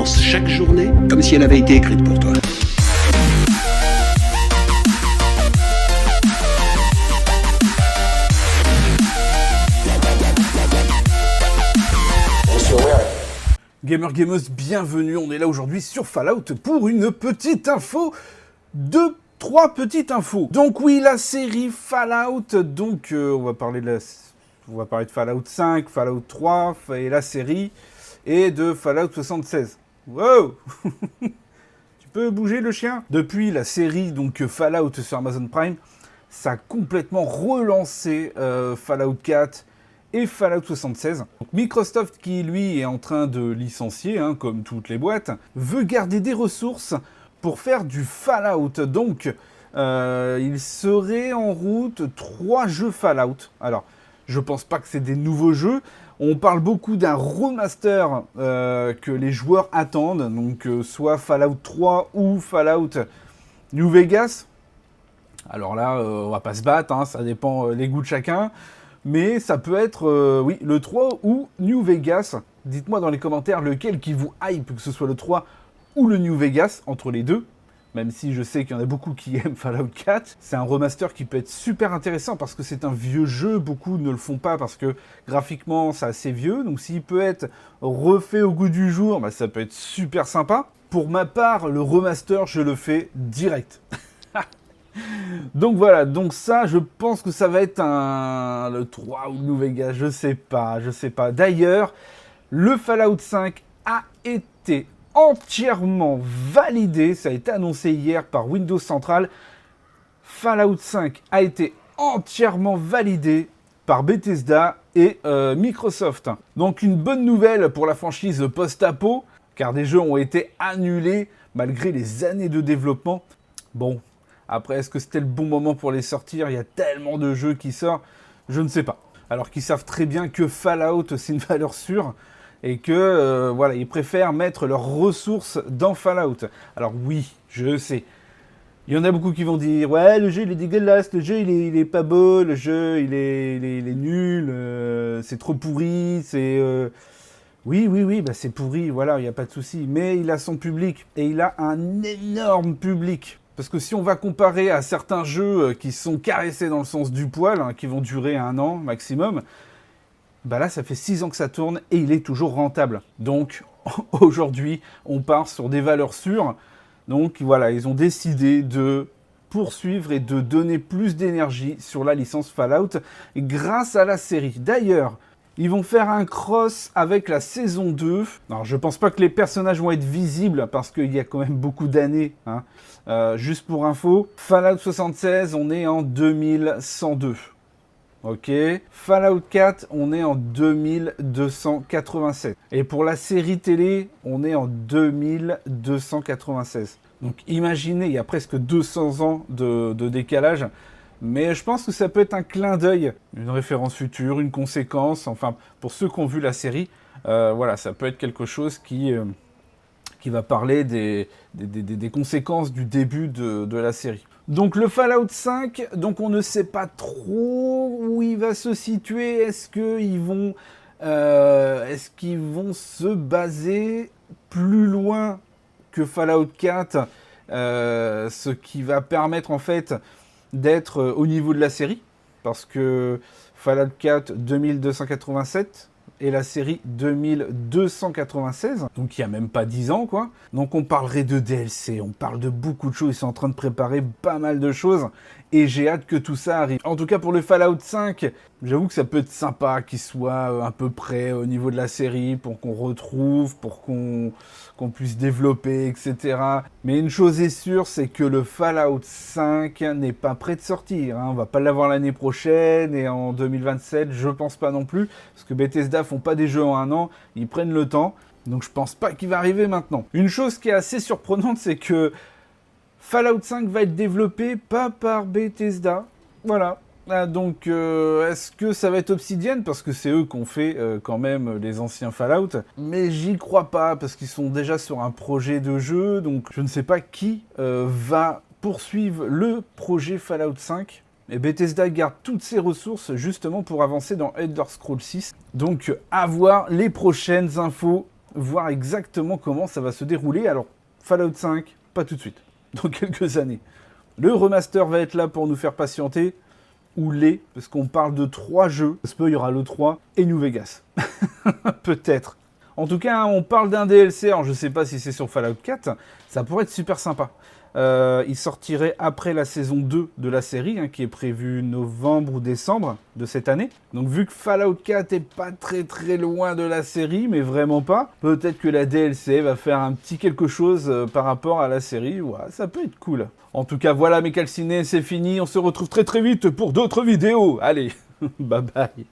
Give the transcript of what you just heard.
commence chaque journée comme si elle avait été écrite pour toi. Gamers, bienvenue, on est là aujourd'hui sur Fallout pour une petite info, trois petites infos. Donc oui, la série Fallout, donc on va parler de Fallout 5, Fallout 3 et la série, et de Fallout 76. Wow. Tu peux bouger le chien? Depuis la série donc Fallout sur Amazon Prime, ça a complètement relancé Fallout 4 et Fallout 76. Donc Microsoft, qui lui est en train de licencier, comme toutes les boîtes, veut garder des ressources pour faire du Fallout. Donc il serait en route 3 jeux Fallout. Alors, je pense pas que c'est des nouveaux jeux. On parle beaucoup d'un remaster que les joueurs attendent. Donc soit Fallout 3 ou Fallout New Vegas. Alors là, on va pas se battre, ça dépend les goûts de chacun. Mais ça peut être, oui, le 3 ou New Vegas. Dites-moi dans les commentaires lequel qui vous hype, que ce soit le 3 ou le New Vegas, entre les deux. Même si je sais qu'il y en a beaucoup qui aiment Fallout 4. C'est un remaster qui peut être super intéressant parce que c'est un vieux jeu. Beaucoup ne le font pas parce que graphiquement, c'est assez vieux. Donc s'il peut être refait au goût du jour, ça peut être super sympa. Pour ma part, le remaster, je le fais direct. Donc voilà, donc ça, je pense que ça va être le 3 ou le New Vegas, je sais pas. D'ailleurs, le Fallout 5 a été entièrement validé, ça a été annoncé hier par Windows Central. Fallout 5 a été entièrement validé par Bethesda et Microsoft. Donc une bonne nouvelle pour la franchise post-apo, car des jeux ont été annulés malgré les années de développement. Bon. Après, est-ce que c'était le bon moment pour les sortir? Il y a tellement de jeux qui sortent, je ne sais pas. Alors qu'ils savent très bien que Fallout, c'est une valeur sûre, et que, voilà, ils préfèrent mettre leurs ressources dans Fallout. Alors oui, je sais. Il y en a beaucoup qui vont dire, ouais, le jeu, il est dégueulasse, le jeu, il est pas beau, le jeu, il est nul, c'est trop pourri, c'est... Oui, c'est pourri, voilà, il n'y a pas de souci. Mais il a son public, et il a un énorme public. Parce que si on va comparer à certains jeux qui sont caressés dans le sens du poil, qui vont durer 1 an maximum, là ça fait 6 ans que ça tourne et il est toujours rentable. Donc aujourd'hui on part sur des valeurs sûres. Donc voilà, ils ont décidé de poursuivre et de donner plus d'énergie sur la licence Fallout grâce à la série. D'ailleurs, ils vont faire un cross avec la saison 2. Alors, je pense pas que les personnages vont être visibles parce qu'il y a quand même beaucoup d'années. Juste pour info, Fallout 76, on est en 2102. Ok. Fallout 4, on est en 2287. Et pour la série télé, on est en 2296. Donc imaginez, il y a presque 200 ans de décalage. Mais je pense que ça peut être un clin d'œil, une référence future, une conséquence, enfin, pour ceux qui ont vu la série, voilà, ça peut être quelque chose qui va parler des conséquences du début de la série. Donc le Fallout 5, donc on ne sait pas trop où il va se situer. Est-ce qu'ils vont se baser plus loin que Fallout 4, ce qui va permettre en fait d'être au niveau de la série, parce que Fallout 4 2287 et la série 2296, donc il n'y a même pas 10 ans quoi. Donc on parlerait de DLC, on parle de beaucoup de choses, ils sont en train de préparer pas mal de choses, et j'ai hâte que tout ça arrive. En tout cas pour le Fallout 5, j'avoue que ça peut être sympa qu'il soit à peu près au niveau de la série, pour qu'on retrouve, pour qu'on puisse développer, etc. Mais une chose est sûre, c'est que le Fallout 5 n'est pas prêt de sortir. On va pas l'avoir l'année prochaine, et en 2027, je pense pas non plus, parce que Bethesda font pas des jeux en 1 an, ils prennent le temps, donc je pense pas qu'il va arriver maintenant. Une chose qui est assez surprenante, c'est que Fallout 5 va être développé pas par Bethesda, voilà. Donc, est-ce que ça va être Obsidian? Parce que c'est eux qui ont fait quand même les anciens Fallout. Mais j'y crois pas, parce qu'ils sont déjà sur un projet de jeu. Donc, je ne sais pas qui va poursuivre le projet Fallout 5. Et Bethesda garde toutes ses ressources justement pour avancer dans Elder Scrolls 6. Donc, à voir les prochaines infos voir exactement comment ça va se dérouler. Alors, Fallout 5, pas tout de suite, dans quelques années. Le remaster va être là pour nous faire patienter, ou parce qu'on parle de 3 jeux. Il y aura le 3 et New Vegas. Peut-être. En tout cas, on parle d'un DLC, alors je sais pas si c'est sur Fallout 4, ça pourrait être super sympa. Il sortirait après la saison 2 de la série, hein, qui est prévue novembre ou décembre de cette année. Donc vu que Fallout 4 est pas très très loin de la série, mais vraiment pas, peut-être que la DLC va faire un petit quelque chose par rapport à la série. Ouais, ça peut être cool. En tout cas, voilà mes calcinés, c'est fini. On se retrouve très très vite pour d'autres vidéos. Allez, bye bye.